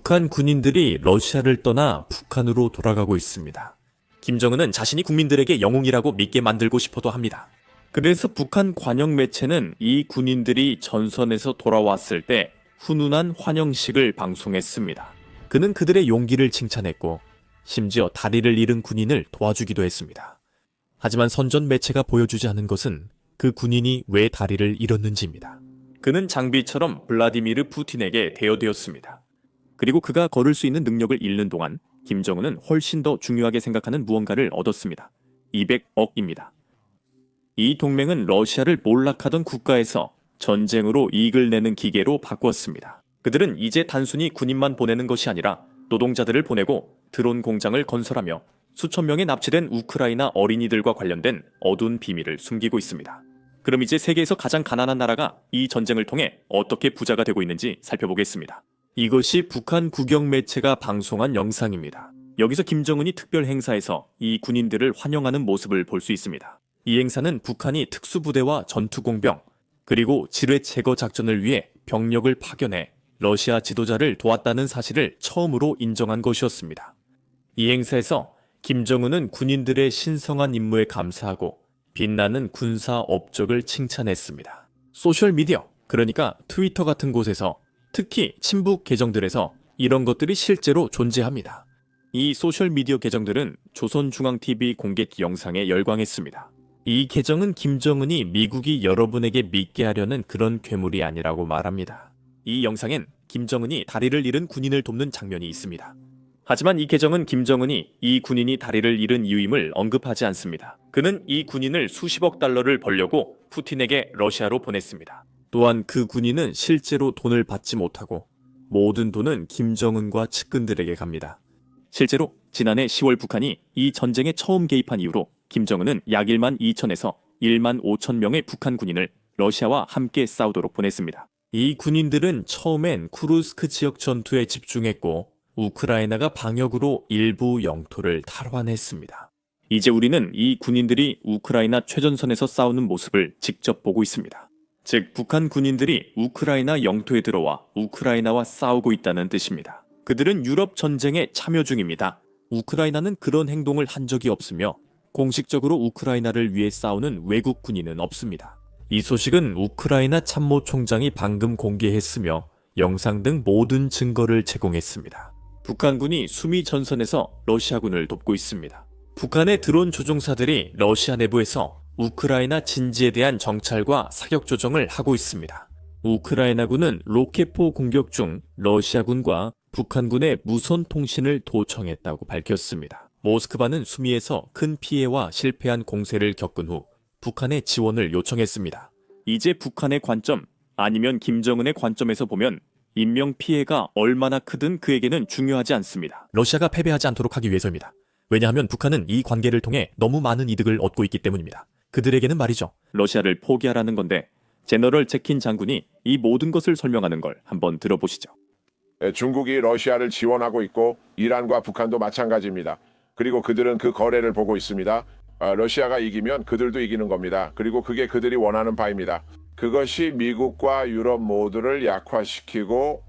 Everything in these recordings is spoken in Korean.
북한 군인들이 러시아를 떠나 북한으로 돌아가고 있습니다. 김정은은 자신이 국민들에게 영웅이라고 믿게 만들고 싶어도 합니다. 그래서 북한 관영 매체는 이 군인들이 전선에서 돌아왔을 때 훈훈한 환영식을 방송했습니다. 그는 그들의 용기를 칭찬했고 심지어 다리를 잃은 군인을 도와주기도 했습니다. 하지만 선전 매체가 보여주지 않은 것은 그 군인이 왜 다리를 잃었는지입니다. 그는 장비처럼 블라디미르 푸틴에게 대여되었습니다. 그리고 그가 걸을 수 있는 능력을 잃는 동안 김정은은 훨씬 더 중요하게 생각하는 무언가를 얻었습니다. 200억입니다. 이 동맹은 러시아를 몰락하던 국가에서 전쟁으로 이익을 내는 기계로 바꾸었습니다. 그들은 이제 단순히 군인만 보내는 것이 아니라 노동자들을 보내고 드론 공장을 건설하며 수천 명의 납치된 우크라이나 어린이들과 관련된 어두운 비밀을 숨기고 있습니다. 그럼 이제 세계에서 가장 가난한 나라가 이 전쟁을 통해 어떻게 부자가 되고 있는지 살펴보겠습니다. 이것이 북한 국영 매체가 방송한 영상입니다. 여기서 김정은이 특별 행사에서 이 군인들을 환영하는 모습을 볼 수 있습니다. 이 행사는 북한이 특수부대와 전투공병, 그리고 지뢰 제거 작전을 위해 병력을 파견해 러시아 지도자를 도왔다는 사실을 처음으로 인정한 것이었습니다. 이 행사에서 김정은은 군인들의 신성한 임무에 감사하고 빛나는 군사 업적을 칭찬했습니다. 소셜미디어, 그러니까 트위터 같은 곳에서 특히 친북 계정들에서 이런 것들이 실제로 존재합니다. 이 소셜미디어 계정들은 조선중앙TV 공개기 영상에 열광했습니다. 이 계정은 김정은이 미국이 여러분에게 믿게 하려는 그런 괴물이 아니라고 말합니다. 이 영상엔 김정은이 다리를 잃은 군인을 돕는 장면이 있습니다. 하지만 이 계정은 김정은이 이 군인이 다리를 잃은 이유임을 언급하지 않습니다. 그는 이 군인을 수십억 달러를 벌려고 푸틴에게 러시아로 보냈습니다. 또한 그 군인은 실제로 돈을 받지 못하고 모든 돈은 김정은과 측근들에게 갑니다. 실제로 지난해 10월 북한이 이 전쟁에 처음 개입한 이후로 김정은은 약 1만 2천에서 1만 5천 명의 북한 군인을 러시아와 함께 싸우도록 보냈습니다. 이 군인들은 처음엔 쿠르스크 지역 전투에 집중했고 우크라이나가 방역으로 일부 영토를 탈환했습니다. 이제 우리는 이 군인들이 우크라이나 최전선에서 싸우는 모습을 직접 보고 있습니다. 즉 북한 군인들이 우크라이나 영토에 들어와 우크라이나와 싸우고 있다는 뜻입니다. 그들은 유럽 전쟁에 참여 중입니다. 우크라이나는 그런 행동을 한 적이 없으며 공식적으로 우크라이나를 위해 싸우는 외국 군인은 없습니다. 이 소식은 우크라이나 참모총장이 방금 공개했으며 영상 등 모든 증거를 제공했습니다. 북한군이 수미 전선에서 러시아군을 돕고 있습니다. 북한의 드론 조종사들이 러시아 내부에서 우크라이나 진지에 대한 정찰과 사격 조정을 하고 있습니다. 우크라이나군은 로켓포 공격 중 러시아군과 북한군의 무선 통신을 도청했다고 밝혔습니다. 모스크바는 수미에서 큰 피해와 실패한 공세를 겪은 후 북한의 지원을 요청했습니다. 이제 북한의 관점, 아니면 김정은의 관점에서 보면 인명 피해가 얼마나 크든 그에게는 중요하지 않습니다. 러시아가 패배하지 않도록 하기 위해서입니다. 왜냐하면 북한은 이 관계를 통해 너무 많은 이득을 얻고 있기 때문입니다. 그들에게는 말이죠. 러시아를 포기하라는 건데 제너럴 제킨 장군이 이 모든 것을 설명하는 걸 한번 들어보시죠. 중국이 러시아를 지원하고 있고 이란과 북한도 마찬가지입니다. 그리고 그들은 그 거래를 보고 있습니다. 러시아가 이기면 그들도 이기는 겁니다. 그리고 그게 그들이 원하는 바입니다. 그것이 미국과 유럽 모두를 약화시키고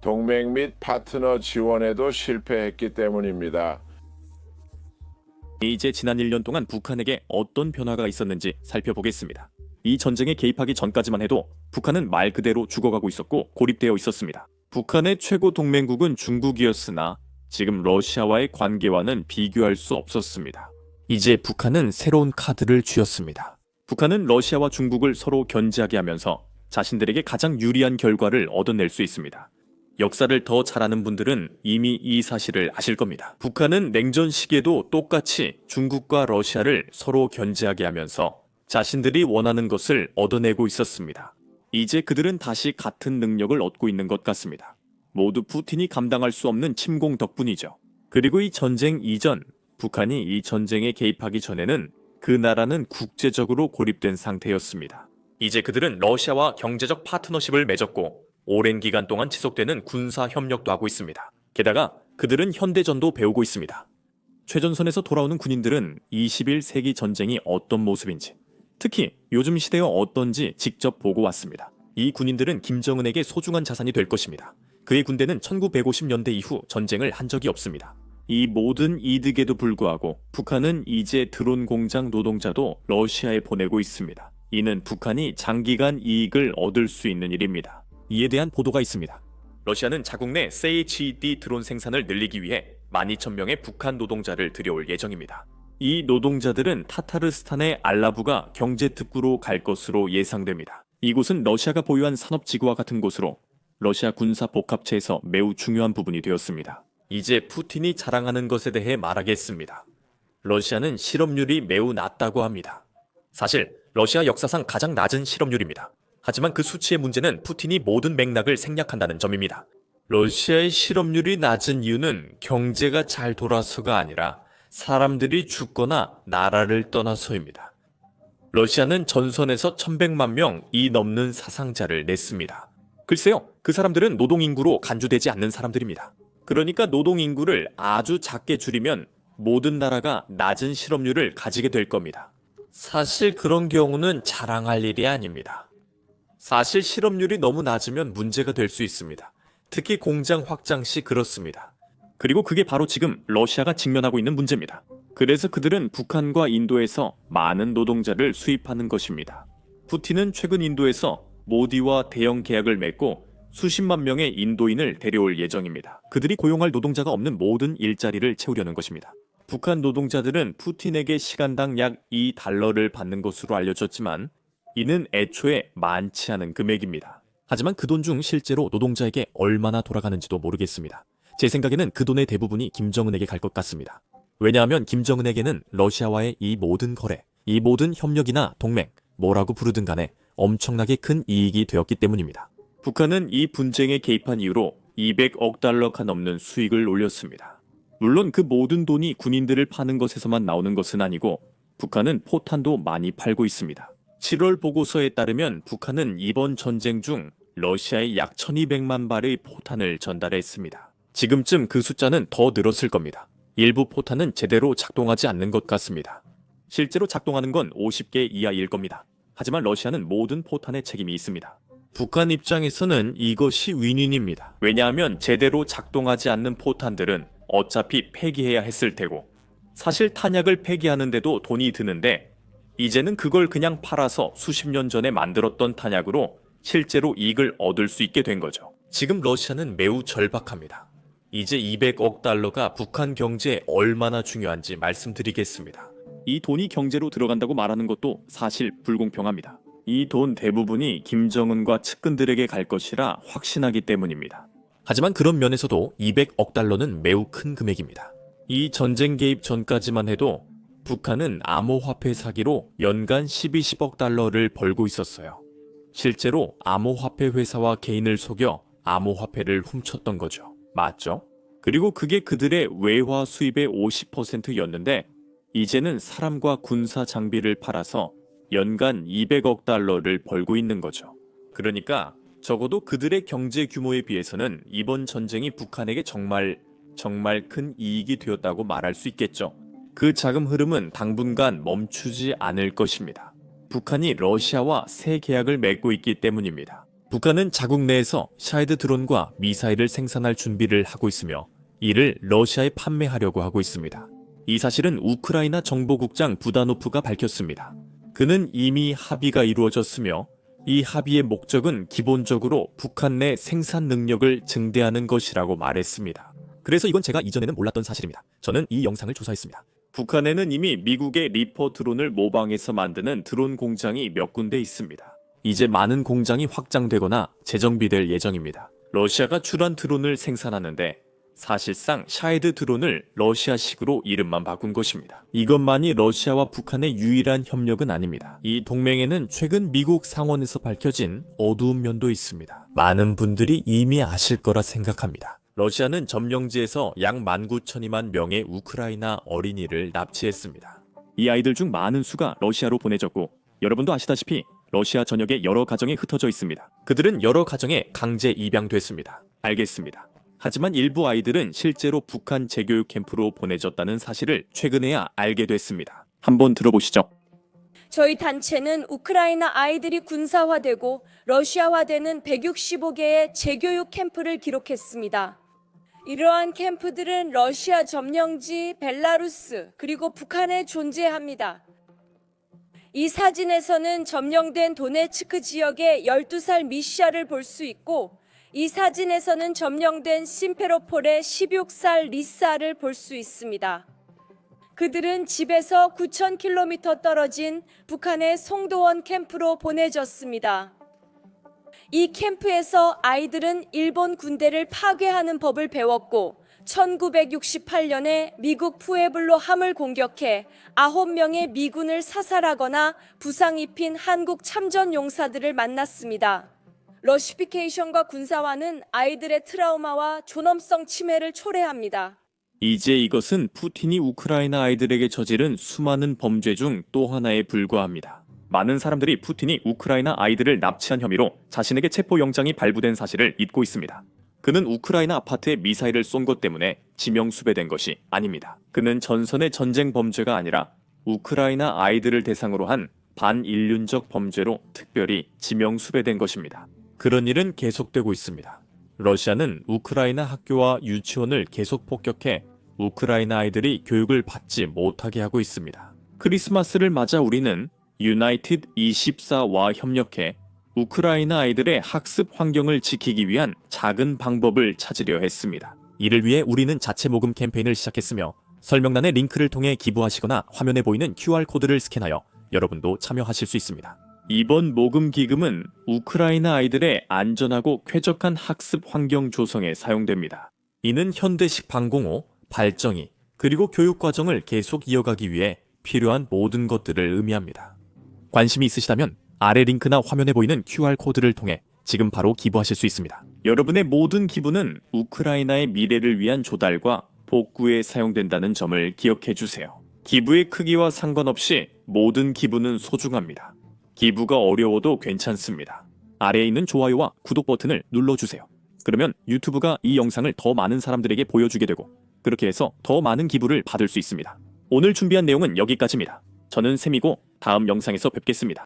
동맹 및 파트너 지원에도 실패했기 때문입니다. 이제 지난 1년 동안 북한에게 어떤 변화가 있었는지 살펴보겠습니다. 이 전쟁에 개입하기 전까지만 해도 북한은 말 그대로 죽어가고 있었고 고립되어 있었습니다. 북한의 최고 동맹국은 중국이었으나 지금 러시아와의 관계와는 비교할 수 없었습니다. 이제 북한은 새로운 카드를 쥐었습니다. 북한은 러시아와 중국을 서로 견제하게 하면서 자신들에게 가장 유리한 결과를 얻어낼 수 있습니다. 역사를 더 잘 아는 분들은 이미 이 사실을 아실 겁니다. 북한은 냉전 시기에도 똑같이 중국과 러시아를 서로 견제하게 하면서 자신들이 원하는 것을 얻어내고 있었습니다. 이제 그들은 다시 같은 능력을 얻고 있는 것 같습니다. 모두 푸틴이 감당할 수 없는 침공 덕분이죠. 그리고 이 전쟁 이전, 북한이 이 전쟁에 개입하기 전에는 그 나라는 국제적으로 고립된 상태였습니다. 이제 그들은 러시아와 경제적 파트너십을 맺었고 오랜 기간 동안 지속되는 군사 협력도 하고 있습니다. 게다가 그들은 현대전도 배우고 있습니다. 최전선에서 돌아오는 군인들은 21세기 전쟁이 어떤 모습인지, 특히 요즘 시대가 어떤지 직접 보고 왔습니다. 이 군인들은 김정은에게 소중한 자산이 될 것입니다. 그의 군대는 1950년대 이후 전쟁을 한 적이 없습니다. 이 모든 이득에도 불구하고 북한은 이제 드론 공장 노동자도 러시아에 보내고 있습니다. 이는 북한이 장기간 이익을 얻을 수 있는 일입니다. 이에 대한 보도가 있습니다. 러시아는 자국 내 CHD 드론 생산을 늘리기 위해 12,000명의 북한 노동자를 들여올 예정입니다. 이 노동자들은 타타르스탄의 알라부가 경제특구로 갈 것으로 예상됩니다. 이곳은 러시아가 보유한 산업지구와 같은 곳으로 러시아 군사 복합체에서 매우 중요한 부분이 되었습니다. 이제 푸틴이 자랑하는 것에 대해 말하겠습니다. 러시아는 실업률이 매우 낮다고 합니다. 사실 러시아 역사상 가장 낮은 실업률입니다. 하지만 그 수치의 문제는 푸틴이 모든 맥락을 생략한다는 점입니다. 러시아의 실업률이 낮은 이유는 경제가 잘 돌아서가 아니라 사람들이 죽거나 나라를 떠나서입니다. 러시아는 전선에서 1100만 명이 넘는 사상자를 냈습니다. 글쎄요, 그 사람들은 노동인구로 간주되지 않는 사람들입니다. 그러니까 노동인구를 아주 작게 줄이면 모든 나라가 낮은 실업률을 가지게 될 겁니다. 사실 그런 경우는 자랑할 일이 아닙니다. 사실 실업률이 너무 낮으면 문제가 될 수 있습니다. 특히 공장 확장 시 그렇습니다. 그리고 그게 바로 지금 러시아가 직면하고 있는 문제입니다. 그래서 그들은 북한과 인도에서 많은 노동자를 수입하는 것입니다. 푸틴은 최근 인도에서 모디와 대형 계약을 맺고 수십만 명의 인도인을 데려올 예정입니다. 그들이 고용할 노동자가 없는 모든 일자리를 채우려는 것입니다. 북한 노동자들은 푸틴에게 시간당 약 2달러를 받는 것으로 알려졌지만 이는 애초에 많지 않은 금액입니다. 하지만 그 돈 중 실제로 노동자에게 얼마나 돌아가는지도 모르겠습니다. 제 생각에는 그 돈의 대부분이 김정은에게 갈 것 같습니다. 왜냐하면 김정은에게는 러시아와의 이 모든 거래, 이 모든 협력이나 동맹, 뭐라고 부르든 간에 엄청나게 큰 이익이 되었기 때문입니다. 북한은 이 분쟁에 개입한 이후로 200억 달러가 넘는 수익을 올렸습니다. 물론 그 모든 돈이 군인들을 파는 것에서만 나오는 것은 아니고 북한은 포탄도 많이 팔고 있습니다. 7월 보고서에 따르면 북한은 이번 전쟁 중 러시아에 약 1200만 발의 포탄을 전달했습니다. 지금쯤 그 숫자는 더 늘었을 겁니다. 일부 포탄은 제대로 작동하지 않는 것 같습니다. 실제로 작동하는 건 50개 이하일 겁니다. 하지만 러시아는 모든 포탄에 책임이 있습니다. 북한 입장에서는 이것이 윈윈입니다. 왜냐하면 제대로 작동하지 않는 포탄들은 어차피 폐기해야 했을 테고 사실 탄약을 폐기하는데도 돈이 드는데 이제는 그걸 그냥 팔아서 수십 년 전에 만들었던 탄약으로 실제로 이익을 얻을 수 있게 된 거죠. 지금 러시아는 매우 절박합니다. 이제 200억 달러가 북한 경제에 얼마나 중요한지 말씀드리겠습니다. 이 돈이 경제로 들어간다고 말하는 것도 사실 불공평합니다. 이 돈 대부분이 김정은과 측근들에게 갈 것이라 확신하기 때문입니다. 하지만 그런 면에서도 200억 달러는 매우 큰 금액입니다. 이 전쟁 개입 전까지만 해도 북한은 암호화폐 사기로 연간 12억 달러를 벌고 있었어요. 실제로 암호화폐 회사와 개인을 속여 암호화폐를 훔쳤던 거죠. 맞죠? 그리고 그게 그들의 외화 수입의 50%였는데 이제는 사람과 군사 장비를 팔아서 연간 200억 달러를 벌고 있는 거죠. 그러니까 적어도 그들의 경제 규모에 비해서는 이번 전쟁이 북한에게 정말 큰 이익이 되었다고 말할 수 있겠죠. 그 자금 흐름은 당분간 멈추지 않을 것입니다. 북한이 러시아와 새 계약을 맺고 있기 때문입니다. 북한은 자국 내에서 샤헤드 드론과 미사일을 생산할 준비를 하고 있으며 이를 러시아에 판매하려고 하고 있습니다. 이 사실은 우크라이나 정보국장 부다노프가 밝혔습니다. 그는 이미 합의가 이루어졌으며 이 합의의 목적은 기본적으로 북한 내 생산 능력을 증대하는 것이라고 말했습니다. 그래서 이건 제가 이전에는 몰랐던 사실입니다. 저는 이 영상을 조사했습니다. 북한에는 이미 미국의 리퍼 드론을 모방해서 만드는 드론 공장이 몇 군데 있습니다. 이제 많은 공장이 확장되거나 재정비될 예정입니다. 러시아가 출한 드론을 생산하는데 사실상 샤헤드 드론을 러시아식으로 이름만 바꾼 것입니다. 이것만이 러시아와 북한의 유일한 협력은 아닙니다. 이 동맹에는 최근 미국 상원에서 밝혀진 어두운 면도 있습니다. 많은 분들이 이미 아실 거라 생각합니다. 러시아는 점령지에서 약 19,000만 명의 우크라이나 어린이를 납치했습니다. 이 아이들 중 많은 수가 러시아로 보내졌고 여러분도 아시다시피 러시아 전역에 여러 가정에 흩어져 있습니다. 그들은 여러 가정에 강제 입양됐습니다. 알겠습니다. 하지만 일부 아이들은 실제로 북한 재교육 캠프로 보내졌다는 사실을 최근에야 알게 됐습니다. 한번 들어보시죠. 저희 단체는 우크라이나 아이들이 군사화되고 러시아화되는 165개의 재교육 캠프를 기록했습니다. 이러한 캠프들은 러시아 점령지 벨라루스 그리고 북한에 존재합니다. 이 사진에서는 점령된 도네츠크 지역의 12살 미샤를 볼 수 있고 이 사진에서는 점령된 심페로폴의 16살 리사를 볼 수 있습니다. 그들은 집에서 9,000km 떨어진 북한의 송도원 캠프로 보내졌습니다. 이 캠프에서 아이들은 일본 군대를 파괴하는 법을 배웠고 1968년에 미국 푸에블로 함을 공격해 9명의 미군을 사살하거나 부상 입힌 한국 참전 용사들을 만났습니다. 러시피케이션과 군사화는 아이들의 트라우마와 존엄성 침해를 초래합니다. 이제 이것은 푸틴이 우크라이나 아이들에게 저지른 수많은 범죄 중 또 하나에 불과합니다. 많은 사람들이 푸틴이 우크라이나 아이들을 납치한 혐의로 자신에게 체포영장이 발부된 사실을 잊고 있습니다. 그는 우크라이나 아파트에 미사일을 쏜 것 때문에 지명수배된 것이 아닙니다. 그는 전선의 전쟁 범죄가 아니라 우크라이나 아이들을 대상으로 한 반인륜적 범죄로 특별히 지명수배된 것입니다. 그런 일은 계속되고 있습니다. 러시아는 우크라이나 학교와 유치원을 계속 폭격해 우크라이나 아이들이 교육을 받지 못하게 하고 있습니다. 크리스마스를 맞아 우리는 유나이티드 24와 협력해 우크라이나 아이들의 학습 환경을 지키기 위한 작은 방법을 찾으려 했습니다. 이를 위해 우리는 자체 모금 캠페인을 시작했으며 설명란의 링크를 통해 기부하시거나 화면에 보이는 QR코드를 스캔하여 여러분도 참여하실 수 있습니다. 이번 모금 기금은 우크라이나 아이들의 안전하고 쾌적한 학습 환경 조성에 사용됩니다. 이는 현대식 방공호, 발정이, 그리고 교육 과정을 계속 이어가기 위해 필요한 모든 것들을 의미합니다. 관심이 있으시다면 아래 링크나 화면에 보이는 QR코드를 통해 지금 바로 기부하실 수 있습니다. 여러분의 모든 기부는 우크라이나의 미래를 위한 조달과 복구에 사용된다는 점을 기억해 주세요. 기부의 크기와 상관없이 모든 기부는 소중합니다. 기부가 어려워도 괜찮습니다. 아래에 있는 좋아요와 구독 버튼을 눌러주세요. 그러면 유튜브가 이 영상을 더 많은 사람들에게 보여주게 되고 그렇게 해서 더 많은 기부를 받을 수 있습니다. 오늘 준비한 내용은 여기까지입니다. 저는 샘이고 다음 영상에서 뵙겠습니다.